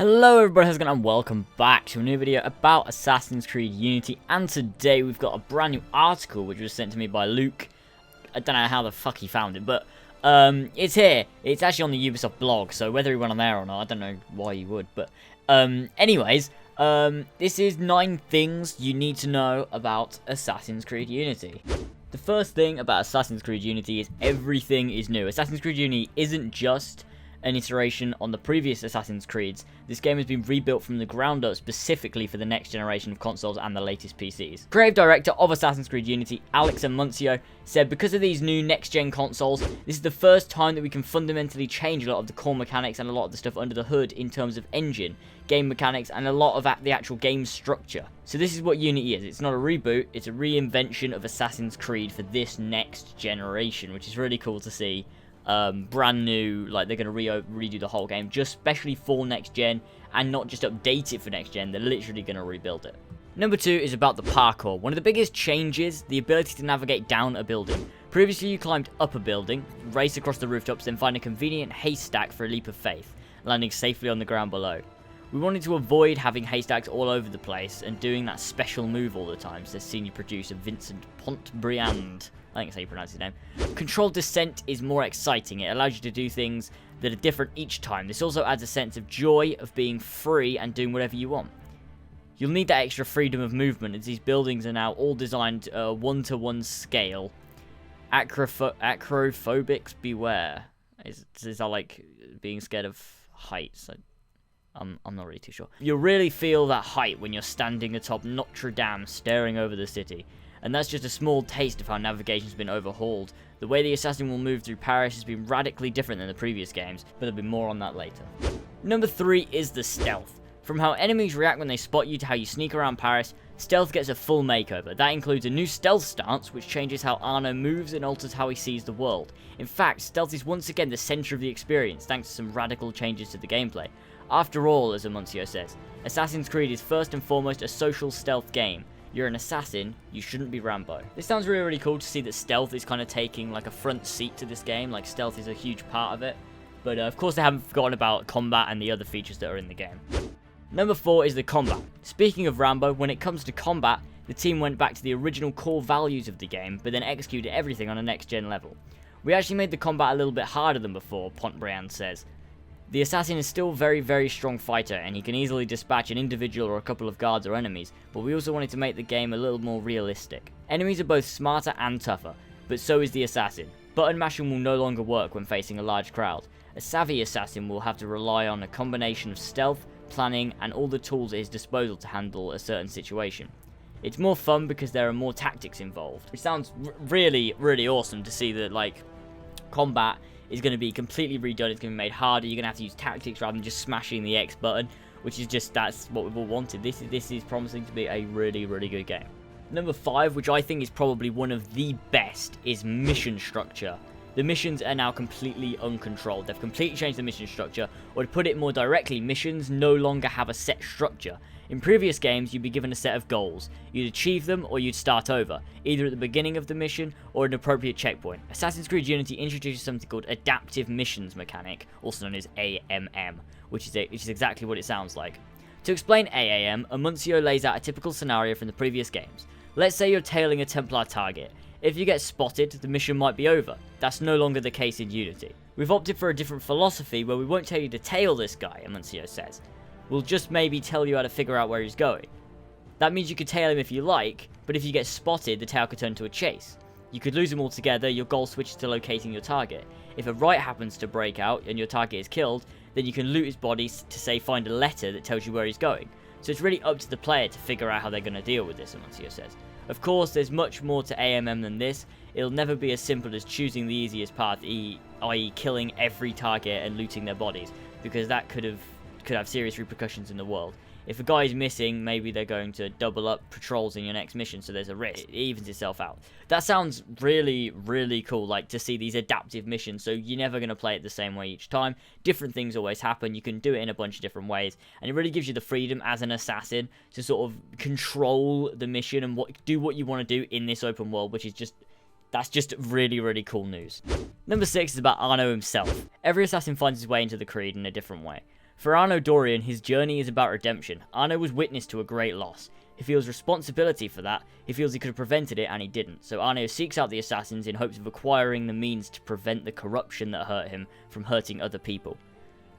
Hello everybody, how's it going, and welcome back to a new video about Assassin's Creed Unity. And today we've got a brand new article which was sent to me by Luke. I don't know how the fuck he found it, but it's here. It's actually on the Ubisoft blog, so whether he went on there or not, I don't know why you would. But anyways, this is 9 things you need to know about Assassin's Creed Unity. The first thing about Assassin's Creed Unity is everything is new. Assassin's Creed Unity isn't just an iteration on the previous Assassin's Creeds. This game has been rebuilt from the ground up specifically for the next generation of consoles and the latest PCs. Creative director of Assassin's Creed Unity, Alex Amuncio, said because of these new next-gen consoles, this is the first time that we can fundamentally change a lot of the core mechanics and a lot of the stuff under the hood in terms of engine, game mechanics, and a lot of the actual game structure. So this is what Unity is. It's not a reboot, it's a reinvention of Assassin's Creed for this next generation, which is really cool to see. Brand new, like they're going to redo the whole game just specially for next gen and not just update it for next gen. They're literally going to rebuild it. Number 2 is about the parkour. One of the biggest changes, the ability to navigate down a building. Previously you climbed up a building, raced across the rooftops, then find a convenient haystack for a leap of faith, landing safely on the ground below. We wanted to avoid having haystacks all over the place and doing that special move all the time, says senior producer Vincent Pontbriand. I think that's how you pronounce his name. Controlled descent is more exciting. It allows you to do things that are different each time. This also adds a sense of joy of being free and doing whatever you want. You'll need that extra freedom of movement as these buildings are now all designed 1-to-1 scale. Acrophobics beware. Is that like being scared of heights? I'm not really too sure. You'll really feel that height when you're standing atop Notre Dame staring over the city. And that's just a small taste of how navigation's been overhauled. The way the assassin will move through Paris has been radically different than the previous games, but there'll be more on that later. Number 3 is the stealth. From how enemies react when they spot you to how you sneak around Paris, stealth gets a full makeover. That includes a new stealth stance, which changes how Arno moves and alters how he sees the world. In fact, stealth is once again the centre of the experience, thanks to some radical changes to the gameplay. After all, as Amuncio says, Assassin's Creed is first and foremost a social stealth game. You're an assassin, you shouldn't be Rambo. This sounds really, really cool to see that stealth is kind of taking like a front seat to this game. Like stealth is a huge part of it. But of course they haven't forgotten about combat and the other features that are in the game. Number 4 is the combat. Speaking of Rambo, when it comes to combat, the team went back to the original core values of the game, but then executed everything on a next gen level. We actually made the combat a little bit harder than before, Pontbriand says. The assassin is still a very, very strong fighter, and he can easily dispatch an individual or a couple of guards or enemies, but we also wanted to make the game a little more realistic. Enemies are both smarter and tougher, but so is the assassin. Button mashing will no longer work when facing a large crowd. A savvy assassin will have to rely on a combination of stealth, planning, and all the tools at his disposal to handle a certain situation. It's more fun because there are more tactics involved. It sounds really, really awesome to see that, like, combat is going to be completely redone. It's going to be made harder. You're going to have to use tactics rather than just smashing the X button, which is just, that's what we've all wanted. This is promising to be a really, really good game. Number 5, which I think is probably one of the best, is mission structure. The missions are now completely uncontrolled. They've completely changed the mission structure, or to put it more directly, missions no longer have a set structure. In previous games, you'd be given a set of goals. You'd achieve them, or you'd start over, either at the beginning of the mission, or an appropriate checkpoint. Assassin's Creed Unity introduces something called Adaptive Missions Mechanic, also known as AMM, which is exactly what it sounds like. To explain AAM, Amuncio lays out a typical scenario from the previous games. Let's say you're tailing a Templar target. If you get spotted, the mission might be over. That's no longer the case in Unity. We've opted for a different philosophy where we won't tell you to tail this guy, Amuncio says. We'll just maybe tell you how to figure out where he's going. That means you could tail him if you like, but if you get spotted, the tail could turn to a chase. You could lose him altogether, your goal switches to locating your target. If a riot happens to break out and your target is killed, then you can loot his body to say find a letter that tells you where he's going. So it's really up to the player to figure out how they're going to deal with this, Amuncio says. Of course, there's much more to AMM than this. It'll never be as simple as choosing the easiest path, i.e. killing every target and looting their bodies, because that could have serious repercussions in the world. If a guy is missing, maybe they're going to double up patrols in your next mission, so there's a risk. It evens itself out. That sounds really, really cool, like to see these adaptive missions, so you're never going to play it the same way each time. Different things always happen. You can do it in a bunch of different ways, and it really gives you the freedom as an assassin to sort of control the mission and do what you want to do in this open world, which is just That's just really, really cool news. Number 6 is about Arno himself. Every assassin finds his way into the Creed in a different way. For Arno Dorian, his journey is about redemption. Arno was witness to a great loss. He feels responsibility for that. He feels he could have prevented it, and he didn't. So Arno seeks out the assassins in hopes of acquiring the means to prevent the corruption that hurt him from hurting other people.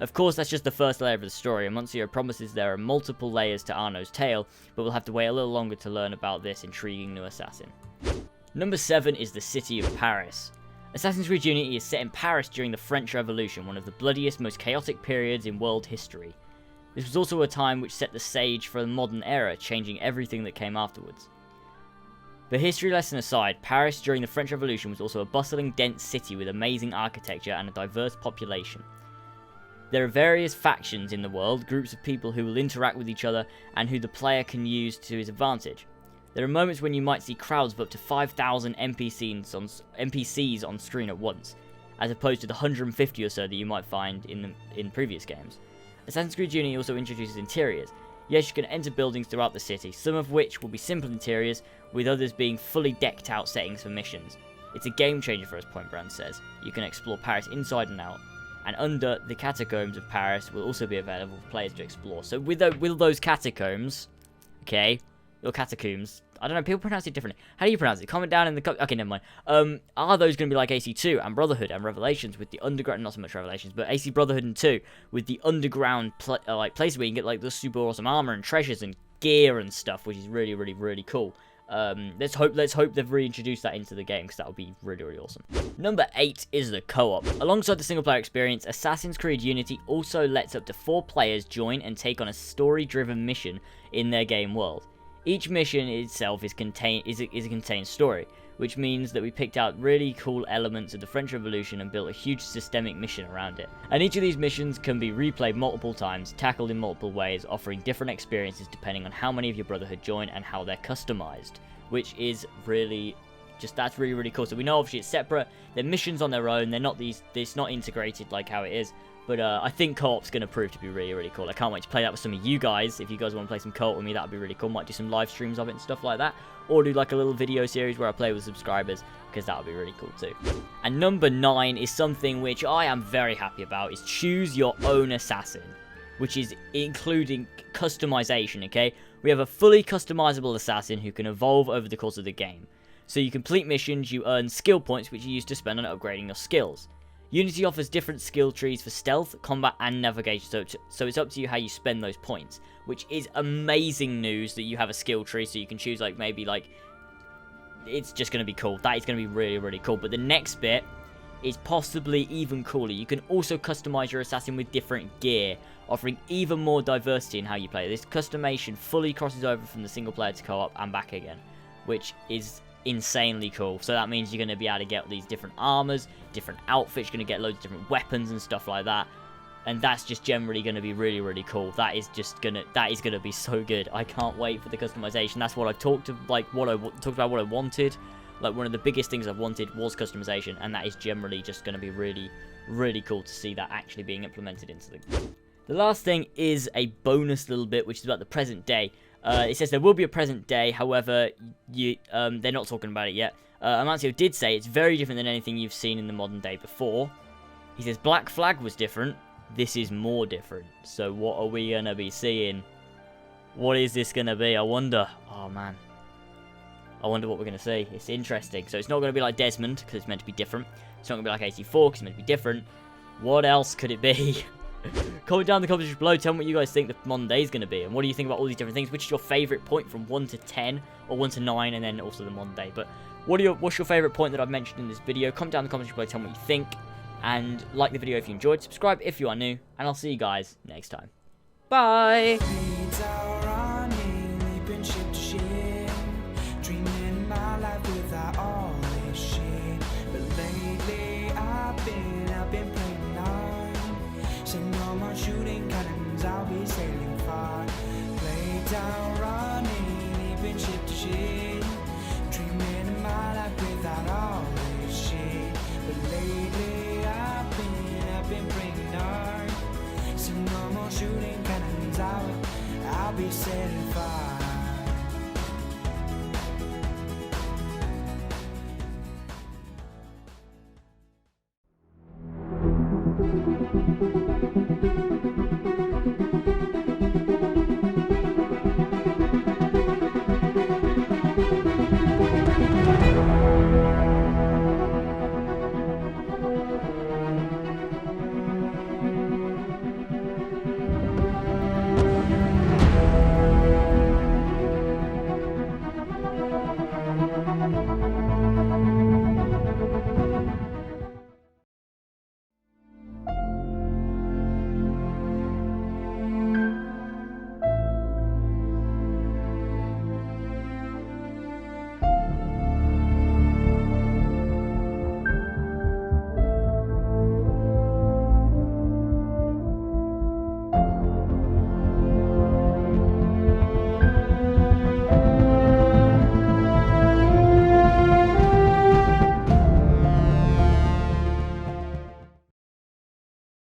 Of course, that's just the first layer of the story, and Monsieur promises there are multiple layers to Arno's tale, but we'll have to wait a little longer to learn about this intriguing new assassin. Number 7 is the city of Paris. Assassin's Creed Unity is set in Paris during the French Revolution, one of the bloodiest, most chaotic periods in world history. This was also a time which set the stage for the modern era, changing everything that came afterwards. The history lesson aside, Paris during the French Revolution was also a bustling, dense city with amazing architecture and a diverse population. There are various factions in the world, groups of people who will interact with each other and who the player can use to his advantage. There are moments when you might see crowds of up to 5,000 NPCs on screen at once, as opposed to the 150 or so that you might find in previous games. Assassin's Creed Unity also introduces interiors. Yes, you can enter buildings throughout the city, some of which will be simple interiors, with others being fully decked out settings for missions. It's a game changer for us, Point Brand says. You can explore Paris inside and out, and under the catacombs of Paris will also be available for players to explore. So with those catacombs, okay, or catacombs, I don't know, people pronounce it differently. How do you pronounce it? Comment down in the okay, never mind. Are those going to be like AC2 and Brotherhood and Revelations with the underground, not so much Revelations, but AC Brotherhood and 2 with the underground places where you can get like the super awesome armor and treasures and gear and stuff, which is really, really, really cool. Let's hope they've reintroduced that into the game, because that would be really, really awesome. Number 8 is the co-op. Alongside the single player experience, Assassin's Creed Unity also lets up to 4 players join and take on a story-driven mission in their game world. Each mission itself is a contained story, which means that we picked out really cool elements of the French Revolution and built a huge systemic mission around it. And each of these missions can be replayed multiple times, tackled in multiple ways, offering different experiences depending on how many of your Brotherhood join and how they're customized, which is really that's really, really cool. So we know obviously it's separate, they're missions on their own, it's not integrated like how it is. But I think co-op's going to prove to be really, really cool. I can't wait to play that with some of you guys. If you guys want to play some co-op with me, that would be really cool. Might do some live streams of it and stuff like that. Or do like a little video series where I play with subscribers, because that would be really cool too. And number 9 is something which I am very happy about, is choose your own assassin, which is including customization, okay? We have a fully customizable assassin who can evolve over the course of the game. So you complete missions, you earn skill points, which you use to spend on upgrading your skills. Unity offers different skill trees for stealth, combat, and navigation, so it's up to you how you spend those points, which is amazing news that you have a skill tree, so you can choose, like, maybe, like, it's just going to be cool. That is going to be really, really cool. But the next bit is possibly even cooler. You can also customize your assassin with different gear, offering even more diversity in how you play. This customization fully crosses over from the single player to co-op and back again, which is insanely cool. So that means you're going to be able to get these different armors, different outfits, you're going to get loads of different weapons and stuff like that, and that's just generally going to be really, really cool. That is going to be so good. I can't wait for the customization. That's what I've talked about, what I wanted. Like, one of the biggest things I've wanted was customization, and that is generally just going to be really, really cool to see that actually being implemented into the game. The last thing is a bonus little bit, which is about the present day. It says there will be a present day, however, they're not talking about it yet. Amancio did say it's very different than anything you've seen in the modern day before. He says Black Flag was different. This is more different. So what are we going to be seeing? What is this going to be? I wonder. Oh, man. I wonder what we're going to see. It's interesting. So it's not going to be like Desmond, because it's meant to be different. It's not going to be like 84, because it's meant to be different. What else could it be? Comment down in the comments below, tell me what you guys think the modern day is going to be, and what do you think about all these different things. Which is your favourite point from 1 to 10, or 1 to 9, and then also the modern day. But what's your favourite point that I've mentioned in this video? Comment down in the comments below, tell me what you think, and like the video if you enjoyed, subscribe if you are new, and I'll see you guys next time. Bye! Shooting cannons, I'll be sailing far. Play down, running, leaping ship to ship. Dreaming of my life without all this shit. But lately I've been bringing dark. So no more shooting cannons, I'll be sailing far.